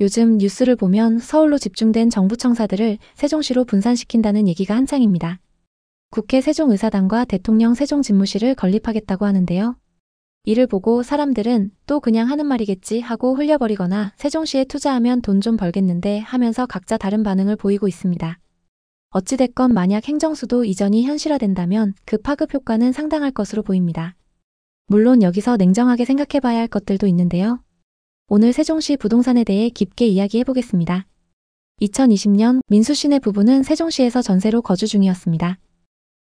요즘 뉴스를 보면 서울로 집중된 정부 청사들을 세종시로 분산시킨다는 얘기가 한창입니다. 국회 세종의사당과 대통령 세종집무실을 건립하겠다고 하는데요. 이를 보고 사람들은 또 그냥 하는 말이겠지 하고 흘려버리거나 세종시에 투자하면 돈 좀 벌겠는데 하면서 각자 다른 반응을 보이고 있습니다. 어찌됐건 만약 행정수도 이전이 현실화된다면 그 파급 효과는 상당할 것으로 보입니다. 물론 여기서 냉정하게 생각해봐야 할 것들도 있는데요. 오늘 세종시 부동산에 대해 깊게 이야기해보겠습니다. 2020년 민수씨네 부부는 세종시에서 전세로 거주 중이었습니다.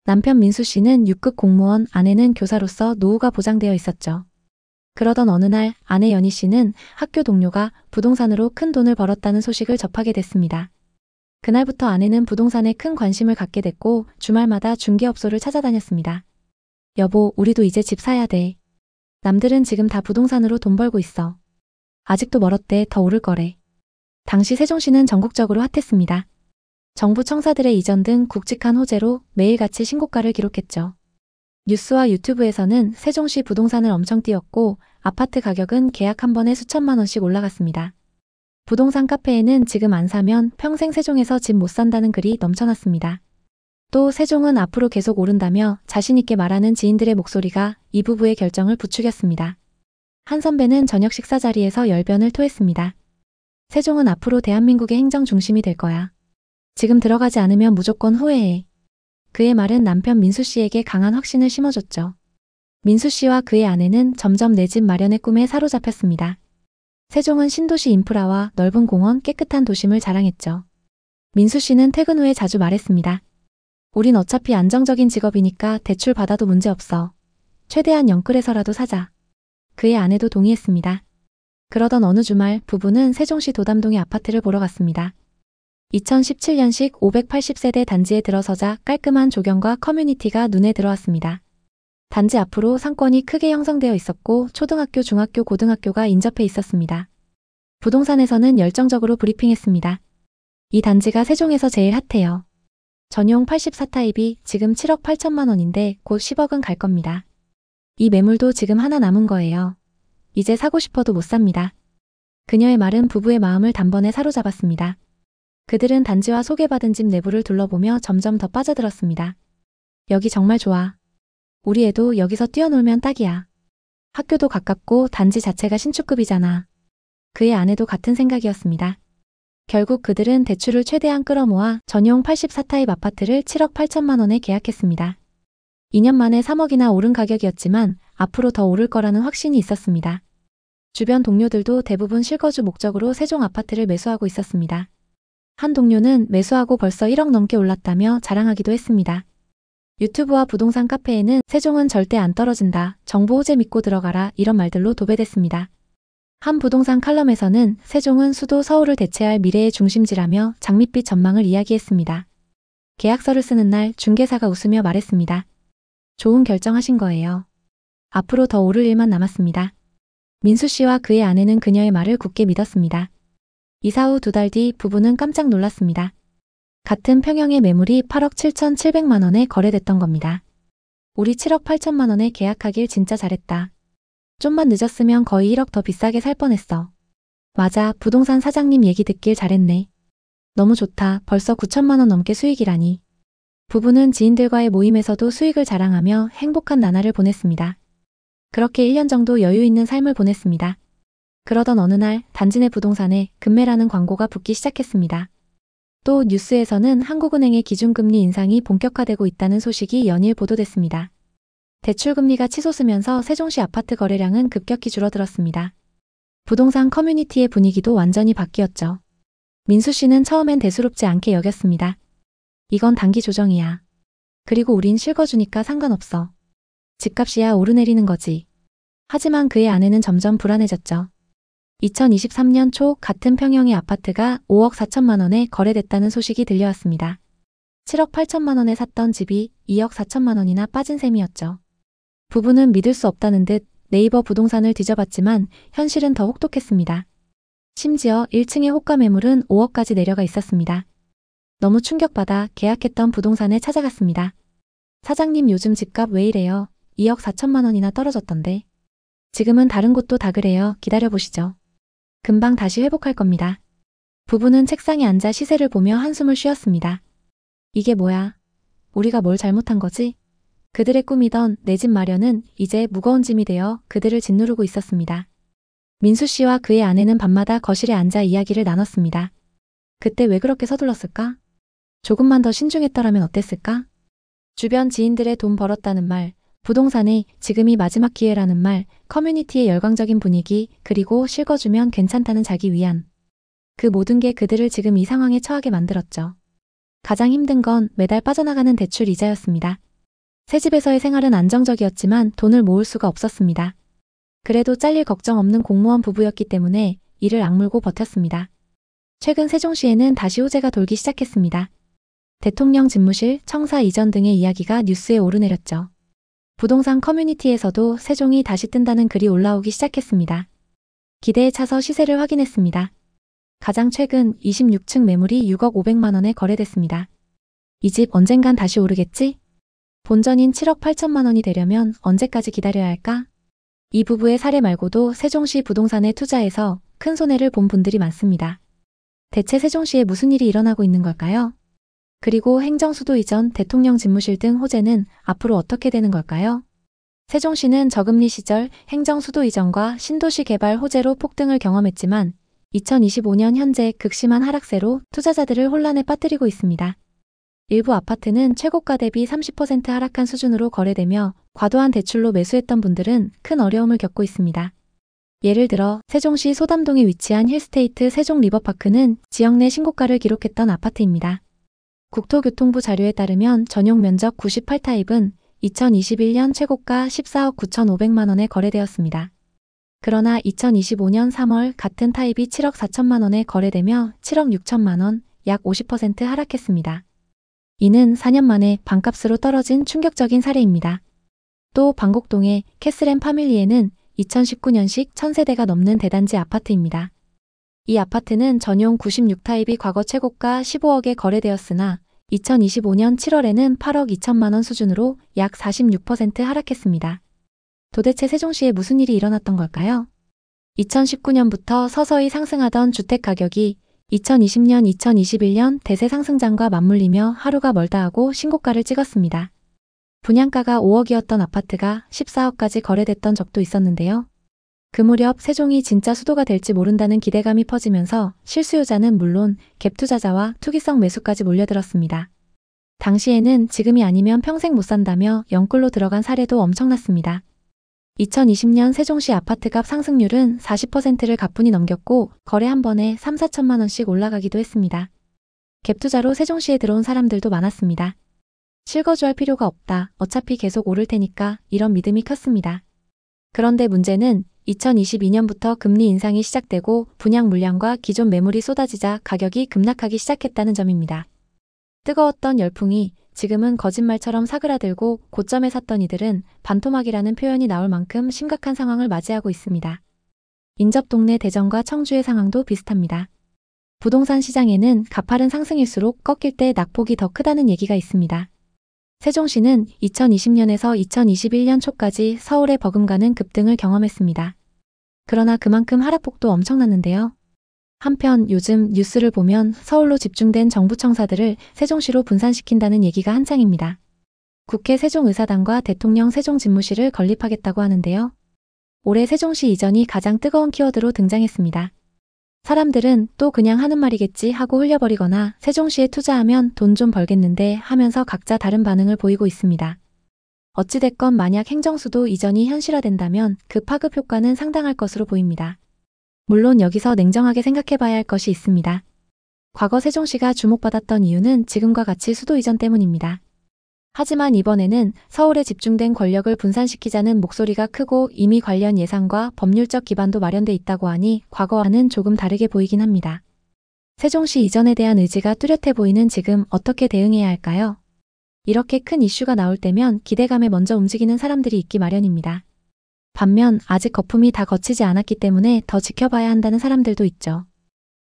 남편 민수씨는 6급 공무원, 아내는 교사로서 노후가 보장되어 있었죠. 그러던 어느 날 아내 연희씨는 학교 동료가 부동산으로 큰 돈을 벌었다는 소식을 접하게 됐습니다. 그날부터 아내는 부동산에 큰 관심을 갖게 됐고 주말마다 중개업소를 찾아다녔습니다. 여보, 우리도 이제 집 사야 돼. 남들은 지금 다 부동산으로 돈 벌고 있어. 아직도 멀었대. 더 오를 거래. 당시 세종시는 전국적으로 핫했습니다. 정부 청사들의 이전 등 굵직한 호재로 매일같이 신고가를 기록했죠. 뉴스와 유튜브에서는 세종시 부동산을 엄청 띄웠고 아파트 가격은 계약 한 번에 수천만 원씩 올라갔습니다. 부동산 카페에는 지금 안 사면 평생 세종에서 집 못 산다는 글이 넘쳐났습니다. 또 세종은 앞으로 계속 오른다며 자신있게 말하는 지인들의 목소리가 이 부부의 결정을 부추겼습니다. 한 선배는 저녁 식사 자리에서 열변을 토했습니다. 세종은 앞으로 대한민국의 행정 중심이 될 거야. 지금 들어가지 않으면 무조건 후회해. 그의 말은 남편 민수씨에게 강한 확신을 심어줬죠. 민수씨와 그의 아내는 점점 내 집 마련의 꿈에 사로잡혔습니다. 세종은 신도시 인프라와 넓은 공원, 깨끗한 도심을 자랑했죠. 민수씨는 퇴근 후에 자주 말했습니다. 우린 어차피 안정적인 직업이니까 대출 받아도 문제없어. 최대한 영끌해서라도 사자. 그의 아내도 동의했습니다. 그러던 어느 주말 부부는 세종시 도담동의 아파트를 보러 갔습니다. 2017년식 580세대 단지에 들어서자 깔끔한 조경과 커뮤니티가 눈에 들어왔습니다. 단지 앞으로 상권이 크게 형성되어 있었고 초등학교, 중학교, 고등학교가 인접해 있었습니다. 부동산에서는 열정적으로 브리핑했습니다. 이 단지가 세종에서 제일 핫해요. 전용 84타입이 지금 7억 8천만 원인데 곧 10억은 갈 겁니다. 이 매물도 지금 하나 남은 거예요. 이제 사고 싶어도 못 삽니다. 그녀의 말은 부부의 마음을 단번에 사로잡았습니다. 그들은 단지와 소개받은 집 내부를 둘러보며 점점 더 빠져들었습니다. 여기 정말 좋아. 우리 애도 여기서 뛰어놀면 딱이야. 학교도 가깝고 단지 자체가 신축급이잖아. 그의 아내도 같은 생각이었습니다. 결국 그들은 대출을 최대한 끌어모아 전용 84타입 아파트를 7억 8천만 원에 계약했습니다. 2년 만에 3억이나 오른 가격이었지만 앞으로 더 오를 거라는 확신이 있었습니다. 주변 동료들도 대부분 실거주 목적으로 세종 아파트를 매수하고 있었습니다. 한 동료는 매수하고 벌써 1억 넘게 올랐다며 자랑하기도 했습니다. 유튜브와 부동산 카페에는 세종은 절대 안 떨어진다, 정부 호재 믿고 들어가라 이런 말들로 도배됐습니다. 한 부동산 칼럼에서는 세종은 수도 서울을 대체할 미래의 중심지라며 장밋빛 전망을 이야기했습니다. 계약서를 쓰는 날 중개사가 웃으며 말했습니다. 좋은 결정하신 거예요. 앞으로 더 오를 일만 남았습니다. 민수씨와 그의 아내는 그녀의 말을 굳게 믿었습니다. 이사 후 2달 뒤 부부는 깜짝 놀랐습니다. 같은 평형의 매물이 8억 7,700만 원에 거래됐던 겁니다. 우리 7억 8천만 원에 계약하길 진짜 잘했다. 좀만 늦었으면 거의 1억 더 비싸게 살 뻔했어. 맞아, 부동산 사장님 얘기 듣길 잘했네. 너무 좋다. 벌써 9천만 원 넘게 수익이라니. 부부는 지인들과의 모임에서도 수익을 자랑하며 행복한 나날을 보냈습니다. 그렇게 1년 정도 여유 있는 삶을 보냈습니다. 그러던 어느 날 단지 내 부동산에 급매라는 광고가 붙기 시작했습니다. 또 뉴스에서는 한국은행의 기준금리 인상이 본격화되고 있다는 소식이 연일 보도됐습니다. 대출금리가 치솟으면서 세종시 아파트 거래량은 급격히 줄어들었습니다. 부동산 커뮤니티의 분위기도 완전히 바뀌었죠. 민수씨는 처음엔 대수롭지 않게 여겼습니다. 이건 단기 조정이야. 그리고 우린 실거주니까 상관없어. 집값이야 오르내리는 거지. 하지만 그의 아내는 점점 불안해졌죠. 2023년 초 같은 평형의 아파트가 5억 4천만 원에 거래됐다는 소식이 들려왔습니다. 7억 8천만 원에 샀던 집이 2억 4천만 원이나 빠진 셈이었죠. 부부는 믿을 수 없다는 듯 네이버 부동산을 뒤져봤지만 현실은 더 혹독했습니다. 심지어 1층의 호가 매물은 5억까지 내려가 있었습니다. 너무 충격받아 계약했던 부동산에 찾아갔습니다. 사장님 요즘 집값 왜 이래요? 2억 4천만 원이나 떨어졌던데. 지금은 다른 곳도 다 그래요. 기다려보시죠. 금방 다시 회복할 겁니다. 부부는 책상에 앉아 시세를 보며 한숨을 쉬었습니다. 이게 뭐야? 우리가 뭘 잘못한 거지? 그들의 꿈이던 내 집 마련은 이제 무거운 짐이 되어 그들을 짓누르고 있었습니다. 민수 씨와 그의 아내는 밤마다 거실에 앉아 이야기를 나눴습니다. 그때 왜 그렇게 서둘렀을까? 조금만 더 신중했더라면 어땠을까? 주변 지인들의 돈 벌었다는 말, 부동산에 지금이 마지막 기회라는 말, 커뮤니티의 열광적인 분위기, 그리고 실거주면 괜찮다는 자기 위안. 그 모든 게 그들을 지금 이 상황에 처하게 만들었죠. 가장 힘든 건 매달 빠져나가는 대출 이자였습니다. 새 집에서의 생활은 안정적이었지만 돈을 모을 수가 없었습니다. 그래도 잘릴 걱정 없는 공무원 부부였기 때문에 이를 악물고 버텼습니다. 최근 세종시에는 다시 호재가 돌기 시작했습니다. 대통령 집무실, 청사 이전 등의 이야기가 뉴스에 오르내렸죠. 부동산 커뮤니티에서도 세종이 다시 뜬다는 글이 올라오기 시작했습니다. 기대에 차서 시세를 확인했습니다. 가장 최근 26층 매물이 6억 500만 원에 거래됐습니다. 이 집 언젠간 다시 오르겠지? 본전인 7억 8천만 원이 되려면 언제까지 기다려야 할까? 이 부부의 사례 말고도 세종시 부동산에 투자해서 큰 손해를 본 분들이 많습니다. 대체 세종시에 무슨 일이 일어나고 있는 걸까요? 그리고 행정수도 이전, 대통령 집무실 등 호재는 앞으로 어떻게 되는 걸까요? 세종시는 저금리 시절 행정수도 이전과 신도시 개발 호재로 폭등을 경험했지만 2025년 현재 극심한 하락세로 투자자들을 혼란에 빠뜨리고 있습니다. 일부 아파트는 최고가 대비 30% 하락한 수준으로 거래되며 과도한 대출로 매수했던 분들은 큰 어려움을 겪고 있습니다. 예를 들어 세종시 소담동에 위치한 힐스테이트 세종리버파크는 지역 내 신고가를 기록했던 아파트입니다. 국토교통부 자료에 따르면 전용 면적 98타입은 2021년 최고가 14억 9,500만 원에 거래되었습니다. 그러나 2025년 3월 같은 타입이 7억 4천만 원에 거래되며 7억 6천만 원, 약 50% 하락했습니다. 이는 4년 만에 반값으로 떨어진 충격적인 사례입니다. 또 방곡동의 캐슬앤 파밀리에는 2019년식 1000세대가 넘는 대단지 아파트입니다. 이 아파트는 전용 96타입이 과거 최고가 15억에 거래되었으나 2025년 7월에는 8억 2천만 원 수준으로 약 46% 하락했습니다. 도대체 세종시에 무슨 일이 일어났던 걸까요? 2019년부터 서서히 상승하던 주택 가격이 2020년, 2021년 대세 상승장과 맞물리며 하루가 멀다 하고 신고가를 찍었습니다. 분양가가 5억이었던 아파트가 14억까지 거래됐던 적도 있었는데요. 그 무렵 세종이 진짜 수도가 될지 모른다는 기대감이 퍼지면서 실수요자는 물론 갭 투자자와 투기성 매수까지 몰려들었습니다. 당시에는 지금이 아니면 평생 못 산다며 영끌로 들어간 사례도 엄청났습니다. 2020년 세종시 아파트값 상승률은 40%를 가뿐히 넘겼고 거래 한 번에 3, 4천만 원씩 올라가기도 했습니다. 갭투자로 세종시에 들어온 사람들도 많았습니다. 실거주할 필요가 없다. 어차피 계속 오를 테니까 이런 믿음이 컸습니다. 그런데 문제는 2022년부터 금리 인상이 시작되고 분양 물량과 기존 매물이 쏟아지자 가격이 급락하기 시작했다는 점입니다. 뜨거웠던 열풍이 지금은 거짓말처럼 사그라들고 고점에 샀던 이들은 반토막이라는 표현이 나올 만큼 심각한 상황을 맞이하고 있습니다. 인접 동네 대전과 청주의 상황도 비슷합니다. 부동산 시장에는 가파른 상승일수록 꺾일 때 낙폭이 더 크다는 얘기가 있습니다. 세종시는 2020년에서 2021년 초까지 서울의 버금가는 급등을 경험했습니다. 그러나 그만큼 하락폭도 엄청났는데요. 한편 요즘 뉴스를 보면 서울로 집중된 정부 청사들을 세종시로 분산시킨다는 얘기가 한창입니다. 국회 세종의사당과 대통령 세종집무실을 건립하겠다고 하는데요. 올해 세종시 이전이 가장 뜨거운 키워드로 등장했습니다. 사람들은 또 그냥 하는 말이겠지 하고 흘려버리거나 세종시에 투자하면 돈 좀 벌겠는데 하면서 각자 다른 반응을 보이고 있습니다. 어찌됐건 만약 행정수도 이전이 현실화된다면 그 파급 효과는 상당할 것으로 보입니다. 물론 여기서 냉정하게 생각해봐야 할 것이 있습니다. 과거 세종시가 주목받았던 이유는 지금과 같이 수도 이전 때문입니다. 하지만 이번에는 서울에 집중된 권력을 분산시키자는 목소리가 크고 이미 관련 예산과 법률적 기반도 마련돼 있다고 하니 과거와는 조금 다르게 보이긴 합니다. 세종시 이전에 대한 의지가 뚜렷해 보이는 지금 어떻게 대응해야 할까요? 이렇게 큰 이슈가 나올 때면 기대감에 먼저 움직이는 사람들이 있기 마련입니다. 반면 아직 거품이 다 거치지 않았기 때문에 더 지켜봐야 한다는 사람들도 있죠.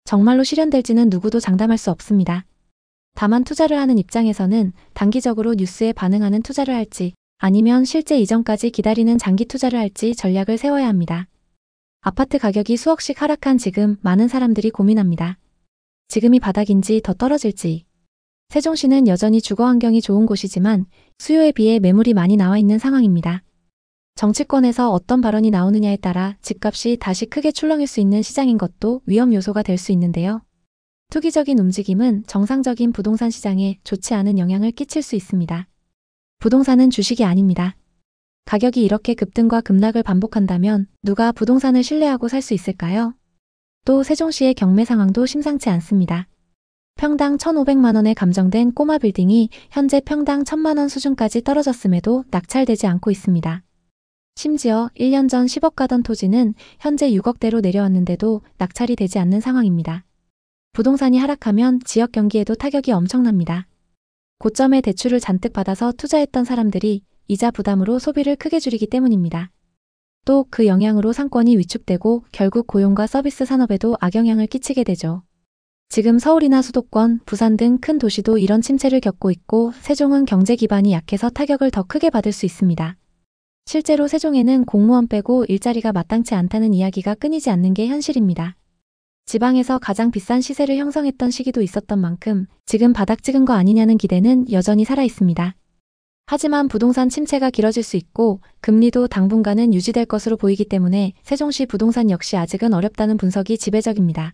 정말로 실현될지는 누구도 장담할 수 없습니다. 다만 투자를 하는 입장에서는 단기적으로 뉴스에 반응하는 투자를 할지 아니면 실제 이전까지 기다리는 장기 투자를 할지 전략을 세워야 합니다. 아파트 가격이 수억씩 하락한 지금 많은 사람들이 고민합니다. 지금이 바닥인지 더 떨어질지. 세종시는 여전히 주거 환경이 좋은 곳이지만 수요에 비해 매물이 많이 나와 있는 상황입니다. 정치권에서 어떤 발언이 나오느냐에 따라 집값이 다시 크게 출렁일 수 있는 시장인 것도 위험 요소가 될 수 있는데요. 투기적인 움직임은 정상적인 부동산 시장에 좋지 않은 영향을 끼칠 수 있습니다. 부동산은 주식이 아닙니다. 가격이 이렇게 급등과 급락을 반복한다면 누가 부동산을 신뢰하고 살 수 있을까요? 또 세종시의 경매 상황도 심상치 않습니다. 평당 1,500만 원에 감정된 꼬마 빌딩이 현재 평당 1,000만 원 수준까지 떨어졌음에도 낙찰되지 않고 있습니다. 심지어 1년 전 10억 가던 토지는 현재 6억대로 내려왔는데도 낙찰이 되지 않는 상황입니다. 부동산이 하락하면 지역 경기에도 타격이 엄청납니다. 고점에 대출을 잔뜩 받아서 투자했던 사람들이 이자 부담으로 소비를 크게 줄이기 때문입니다. 또 그 영향으로 상권이 위축되고 결국 고용과 서비스 산업에도 악영향을 끼치게 되죠. 지금 서울이나 수도권, 부산 등 큰 도시도 이런 침체를 겪고 있고 세종은 경제 기반이 약해서 타격을 더 크게 받을 수 있습니다. 실제로 세종에는 공무원 빼고 일자리가 마땅치 않다는 이야기가 끊이지 않는 게 현실입니다. 지방에서 가장 비싼 시세를 형성했던 시기도 있었던 만큼 지금 바닥 찍은 거 아니냐는 기대는 여전히 살아 있습니다. 하지만 부동산 침체가 길어질 수 있고 금리도 당분간은 유지될 것으로 보이기 때문에 세종시 부동산 역시 아직은 어렵다는 분석이 지배적입니다.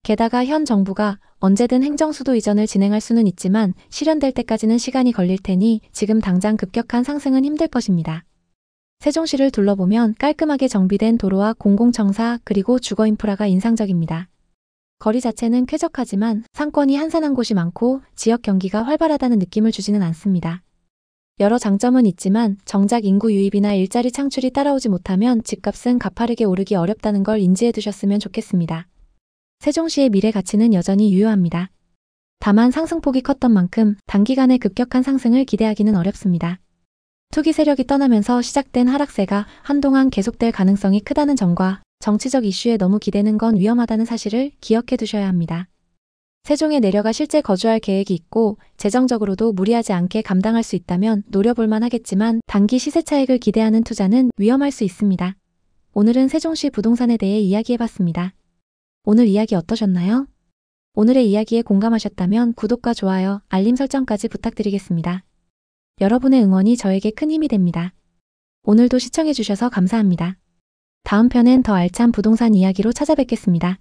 게다가 현 정부가 언제든 행정수도 이전을 진행할 수는 있지만 실현될 때까지는 시간이 걸릴 테니 지금 당장 급격한 상승은 힘들 것입니다. 세종시를 둘러보면 깔끔하게 정비된 도로와 공공청사 그리고 주거 인프라가 인상적입니다. 거리 자체는 쾌적하지만 상권이 한산한 곳이 많고 지역 경기가 활발하다는 느낌을 주지는 않습니다. 여러 장점은 있지만 정작 인구 유입이나 일자리 창출이 따라오지 못하면 집값은 가파르게 오르기 어렵다는 걸 인지해 두셨으면 좋겠습니다. 세종시의 미래 가치는 여전히 유효합니다. 다만 상승폭이 컸던 만큼 단기간에 급격한 상승을 기대하기는 어렵습니다. 투기 세력이 떠나면서 시작된 하락세가 한동안 계속될 가능성이 크다는 점과 정치적 이슈에 너무 기대는 건 위험하다는 사실을 기억해 두셔야 합니다. 세종에 내려가 실제 거주할 계획이 있고 재정적으로도 무리하지 않게 감당할 수 있다면 노려볼만 하겠지만 단기 시세 차익을 기대하는 투자는 위험할 수 있습니다. 오늘은 세종시 부동산에 대해 이야기해봤습니다. 오늘 이야기 어떠셨나요? 오늘의 이야기에 공감하셨다면 구독과 좋아요, 알림 설정까지 부탁드리겠습니다. 여러분의 응원이 저에게 큰 힘이 됩니다. 오늘도 시청해주셔서 감사합니다. 다음 편엔 더 알찬 부동산 이야기로 찾아뵙겠습니다.